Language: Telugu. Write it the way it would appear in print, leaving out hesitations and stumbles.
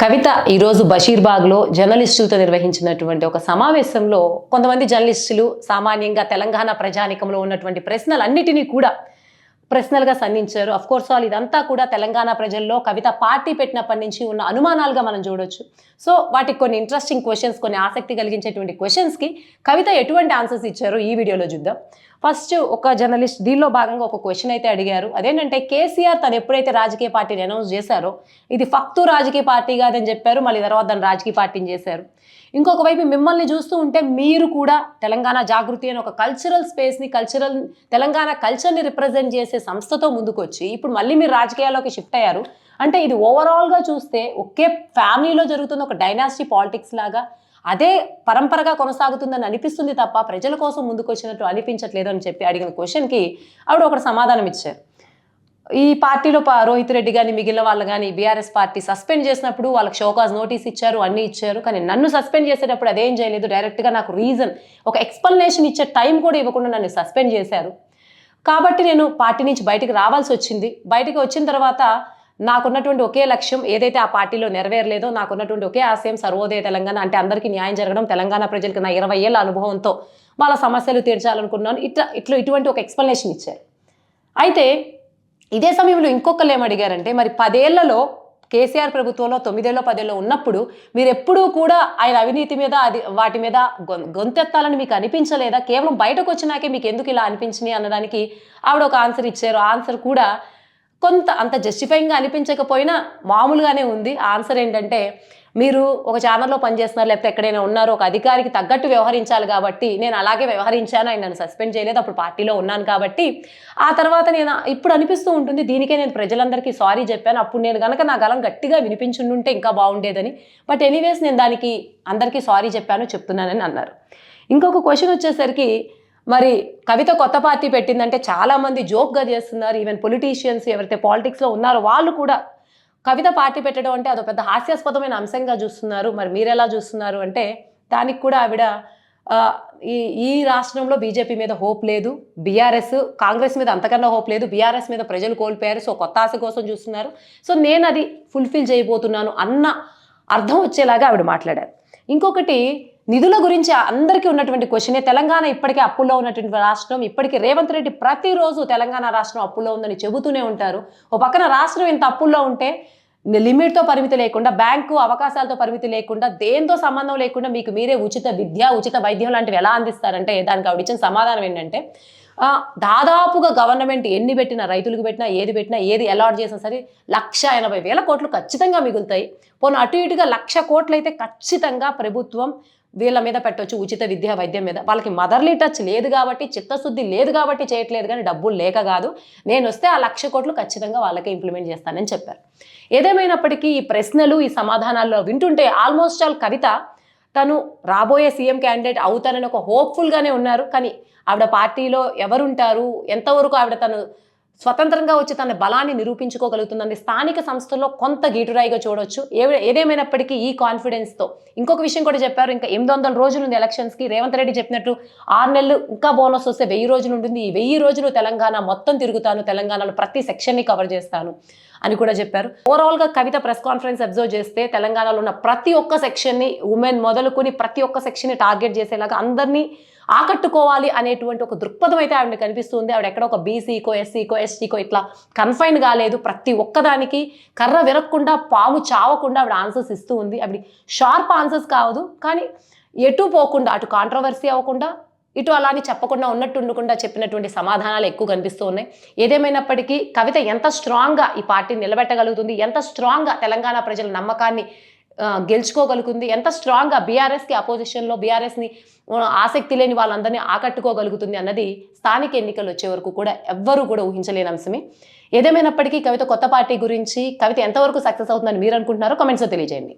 కవిత ఈరోజు బషీర్బాగ్లో జర్నలిస్టులతో నిర్వహించినటువంటి ఒక సమావేశంలో కొంతమంది జర్నలిస్టులు సామాన్యంగా తెలంగాణ ప్రజానికంలో ఉన్నటువంటి ప్రశ్నలన్నిటినీ కూడా ప్రశ్నలుగా సంధించారు. అఫ్ కోర్స్ వాళ్ళు ఇదంతా కూడా తెలంగాణ ప్రజల్లో కవిత పార్టీ పెట్టినప్పటి నుంచి ఉన్న అనుమానాలుగా మనం చూడొచ్చు. సో వాటికి కొన్ని ఇంట్రెస్టింగ్ క్వశ్చన్స్, కొన్ని ఆసక్తి కలిగించేటువంటి క్వశ్చన్స్కి కవిత ఎటువంటి ఆన్సర్స్ ఇచ్చారో ఈ వీడియోలో చూద్దాం. ఫస్ట్ ఒక జర్నలిస్ట్ దీనిలో భాగంగా ఒక క్వశ్చన్ అయితే అడిగారు. అదేంటంటే కేసీఆర్ తను ఎప్పుడైతే రాజకీయ పార్టీని అనౌన్స్ చేశారో ఇది ఫక్తు రాజకీయ పార్టీ కాదని చెప్పారు. మళ్ళీ తర్వాత దాన్ని రాజకీయ పార్టీని చేశారు. ఇంకొక వైపు మిమ్మల్ని చూస్తూ ఉంటే మీరు కూడా తెలంగాణ జాగృతి అని ఒక కల్చరల్ స్పేస్ని, తెలంగాణ కల్చర్ని రిప్రజెంట్ చేసే సంస్థతో ముందుకొచ్చి ఇప్పుడు మళ్ళీ మీరు రాజకీయాల్లోకి షిఫ్ట్ అయ్యారు. అంటే ఇది ఓవరాల్గా చూస్తే ఒకే ఫ్యామిలీలో జరుగుతున్న ఒక డైనాసిటీ పాలిటిక్స్ లాగా అదే పరంపరగా కొనసాగుతుందని అనిపిస్తుంది తప్ప ప్రజల కోసం ముందుకు వచ్చినట్టు అనిపించట్లేదు అని చెప్పి అడిగిన క్వశ్చన్కి ఆవిడ ఒకటి సమాధానం ఇచ్చారు. ఈ పార్టీలో రోహిత్ రెడ్డి కానీ మిగిలిన వాళ్ళు కానీ బీఆర్ఎస్ పార్టీ సస్పెండ్ చేసినప్పుడు వాళ్ళకి షోకాజ్ నోటీస్ ఇచ్చారు, అన్నీ ఇచ్చారు. కానీ నన్ను సస్పెండ్ చేసేటప్పుడు అదేం చేయలేదు, డైరెక్ట్గా నాకు రీజన్ ఒక ఎక్స్ప్లెనేషన్ ఇచ్చే టైం కూడా ఇవ్వకుండా నన్ను సస్పెండ్ చేశారు. కాబట్టి నేను పార్టీ నుంచి బయటకు రావాల్సి వచ్చింది. బయటకు వచ్చిన తర్వాత నాకున్నటువంటి ఒకే లక్ష్యం ఏదైతే ఆ పార్టీలో నెరవేరలేదో, నాకున్నటువంటి ఒకే ఆశయం సర్వోదయ తెలంగాణ, అంటే అందరికీ న్యాయం జరగడం, తెలంగాణ ప్రజలకు నా 20 ఏళ్ళ అనుభవంతో వాళ్ళ సమస్యలు తీర్చాలనుకున్నాను. ఇటువంటి ఒక ఎక్స్ప్లెనేషన్ ఇచ్చారు. అయితే ఇదే సమయంలో ఇంకొకరు ఏమడిగారంటే, మరి 10 ఏళ్లలో కేసీఆర్ ప్రభుత్వంలో 9 ఏళ్ళో 10 ఏళ్ళో ఉన్నప్పుడు మీరు ఎప్పుడూ కూడా ఆయన అవినీతి మీద వాటి మీద గొంతెత్తాలని మీకు అనిపించలేదా? కేవలం బయటకు వచ్చినాకే మీకు ఎందుకు ఇలా అనిపించినాయి అన్నదానికి ఆవిడ ఒక ఆన్సర్ ఇచ్చారు. ఆ ఆన్సర్ కూడా కొంత అంత జస్టిఫైయింగ్గా అనిపించకపోయినా మామూలుగానే ఉంది. ఆ ఆన్సర్ ఏంటంటే, మీరు ఒక ఛానల్లో పనిచేస్తున్నారు, లేకపోతే ఎక్కడైనా ఉన్నారు, ఒక అధికారికి తగ్గట్టు వ్యవహరించాలి కాబట్టి నేను అలాగే వ్యవహరించాను. ఆయన నన్ను సస్పెండ్ చేయలేదు, అప్పుడు పార్టీలో ఉన్నాను కాబట్టి. ఆ తర్వాత నేను ఇప్పుడు అనిపిస్తూ ఉంటుంది, దీనికే నేను ప్రజలందరికీ సారీ చెప్పాను, అప్పుడు నేను కనుక నా గలం గట్టిగా వినిపించుంటే ఇంకా బాగుండేదని. బట్ ఎనీవేస్ నేను దానికి అందరికీ సారీ చెప్తున్నానని అన్నారు. ఇంకొక క్వశ్చన్ వచ్చేసరికి, మరి కవిత కొత్త పార్టీ పెట్టిందంటే చాలామంది జోక్గా చేస్తున్నారు. ఈవెన్ పొలిటీషియన్స్ ఎవరైతే పాలిటిక్స్లో ఉన్నారో వాళ్ళు కూడా కవిత పార్టీ పెట్టడం అంటే అదొక పెద్ద హాస్యాస్పదమైన అంశంగా చూస్తున్నారు. మరి మీరు ఎలా చూస్తున్నారు అంటే, దానికి కూడా ఆవిడ ఈ రాష్ట్రంలో బీజేపీ మీద హోప్ లేదు, కాంగ్రెస్ మీద అంతకన్నా హోప్ లేదు, బీఆర్ఎస్ మీద ప్రజలు కోల్పోయారు, సో కొత్త ఆశ కోసం చూస్తున్నారు, సో నేను అది ఫుల్ఫిల్ చేయబోతున్నాను అన్న అర్థం వచ్చేలాగా ఆవిడ మాట్లాడారు. ఇంకొకటి, నిధుల గురించి అందరికీ ఉన్నటువంటి క్వశ్చనే, తెలంగాణ ఇప్పటికే అప్పుల్లో ఉన్నటువంటి రాష్ట్రం. ఇప్పటికీ రేవంత్ రెడ్డి ప్రతిరోజు తెలంగాణ రాష్ట్రం అప్పుల్లో ఉందని చెబుతూనే ఉంటారు. ఓ పక్కన రాష్ట్రం ఇంత అప్పుల్లో ఉంటే లిమిట్తో పరిమితి లేకుండా, బ్యాంకు అవకాశాలతో పరిమితి లేకుండా, దేంతో సంబంధం లేకుండా మీకు మీరే ఉచిత విద్య, ఉచిత వైద్యం లాంటివి ఎలా అందిస్తారంటే, దానికి ఆవిడ ఇచ్చిన సమాధానం ఏంటంటే, దాదాపుగా గవర్నమెంట్ ఎన్ని పెట్టినా, రైతులకు పెట్టినా, ఏది అలాట్ చేసినా సరే 1,80,000 కోట్లు ఖచ్చితంగా మిగులుతాయి. పోనీ అటు ఇటుగా 1,00,000 కోట్లు అయితే ఖచ్చితంగా ప్రభుత్వం వీళ్ళ మీద పెట్టవచ్చు, ఉచిత విద్య వైద్యం మీద. వాళ్ళకి మదర్లీ టచ్ లేదు కాబట్టి, చిత్తశుద్ధి లేదు కాబట్టి చేయట్లేదు, కానీ డబ్బులు లేక కాదు. నేను వస్తే ఆ 1,00,000 కోట్లు ఖచ్చితంగా వాళ్ళకే ఇంప్లిమెంట్ చేస్తానని చెప్పారు. ఏదేమైనప్పటికీ ఈ ప్రశ్నలు, ఈ సమాధానాల్లో వింటుంటే ఆల్మోస్ట్ ఆల్ కవిత తను రాబోయే సీఎం క్యాండిడేట్ అవుతానని ఒక హోప్ఫుల్గానే ఉన్నారు. కానీ ఆవిడ పార్టీలో ఎవరుంటారు, ఎంతవరకు ఆవిడ తను స్వతంత్రంగా వచ్చి తన బలాన్ని నిరూపించుకోగలుగుతుందని స్థానిక సంస్థల్లో కొంత గీటురాయిగా చూడొచ్చు. ఏదేమైనప్పటికీ ఈ కాన్ఫిడెన్స్తో ఇంకొక విషయం కూడా చెప్పారు, ఇంకా 800 రోజులు ఉంది ఎలక్షన్స్కి. రేవంత్ రెడ్డి చెప్పినట్టు 6 నెలలు ఇంకా బోనస్ వస్తే 1000 రోజులు ఉంటుంది. ఈ 1000 రోజులు తెలంగాణ మొత్తం తిరుగుతాను, తెలంగాణలో ప్రతి సెక్షన్ని కవర్ చేస్తాను అని కూడా చెప్పారు. ఓవరాల్గా కవిత ప్రెస్ కాన్ఫరెన్స్ అబ్జర్వ్ చేస్తే తెలంగాణలో ఉన్న ప్రతి ఒక్క సెక్షన్ని, ఉమెన్ మొదలుకొని ప్రతి ఒక్క సెక్షన్ని టార్గెట్ చేసేలాగా అందరినీ ఆకట్టుకోవాలి అనేటువంటి ఒక దృక్పథం అయితే ఆవిడ కనిపిస్తుంది. ఆవిడ ఎక్కడ ఒక బీసీకో, ఎస్సీకో, ఎస్టీకో ఇట్లా కన్ఫైన్ కాలేదు. ప్రతి ఒక్కదానికి కర్ర విరక్కుండా, పాము చావకుండా ఆవిడ ఆన్సర్స్ ఇస్తూ ఉంది. ఆవిడ షార్ప్ ఆన్సర్స్ కాదు, కానీ ఎటు పోకుండా, అటు కాంట్రవర్సీ అవ్వకుండా, ఇటు అలా అని చెప్పకుండా ఉన్నట్టు ఉండకుండా చెప్పినటువంటి సమాధానాలు ఎక్కువ కనిపిస్తూ ఉన్నాయి. ఏదేమైనప్పటికీ కవిత ఎంత స్ట్రాంగ్గా ఈ పార్టీని నిలబెట్టగలుగుతుంది, ఎంత స్ట్రాంగ్గా తెలంగాణ ప్రజల నమ్మకాన్ని గెలుచుకోగలుగుతుంది, ఎంత స్ట్రాంగ్గా బీఆర్ఎస్కి అపోజిషన్లో బీఆర్ఎస్ని ఆసక్తి లేని వాళ్ళందరినీ ఆకట్టుకోగలుగుతుంది అన్నది స్థానిక ఎన్నికలు వచ్చే వరకు కూడా ఎవ్వరూ కూడా ఊహించలేని అంశమే. ఏదేమైనప్పటికీ కవిత కొత్త పార్టీ గురించి, కవిత ఎంతవరకు సక్సెస్ అవుతుందని మీరు అనుకుంటున్నారో కామెంట్స్లో తెలియజేయండి.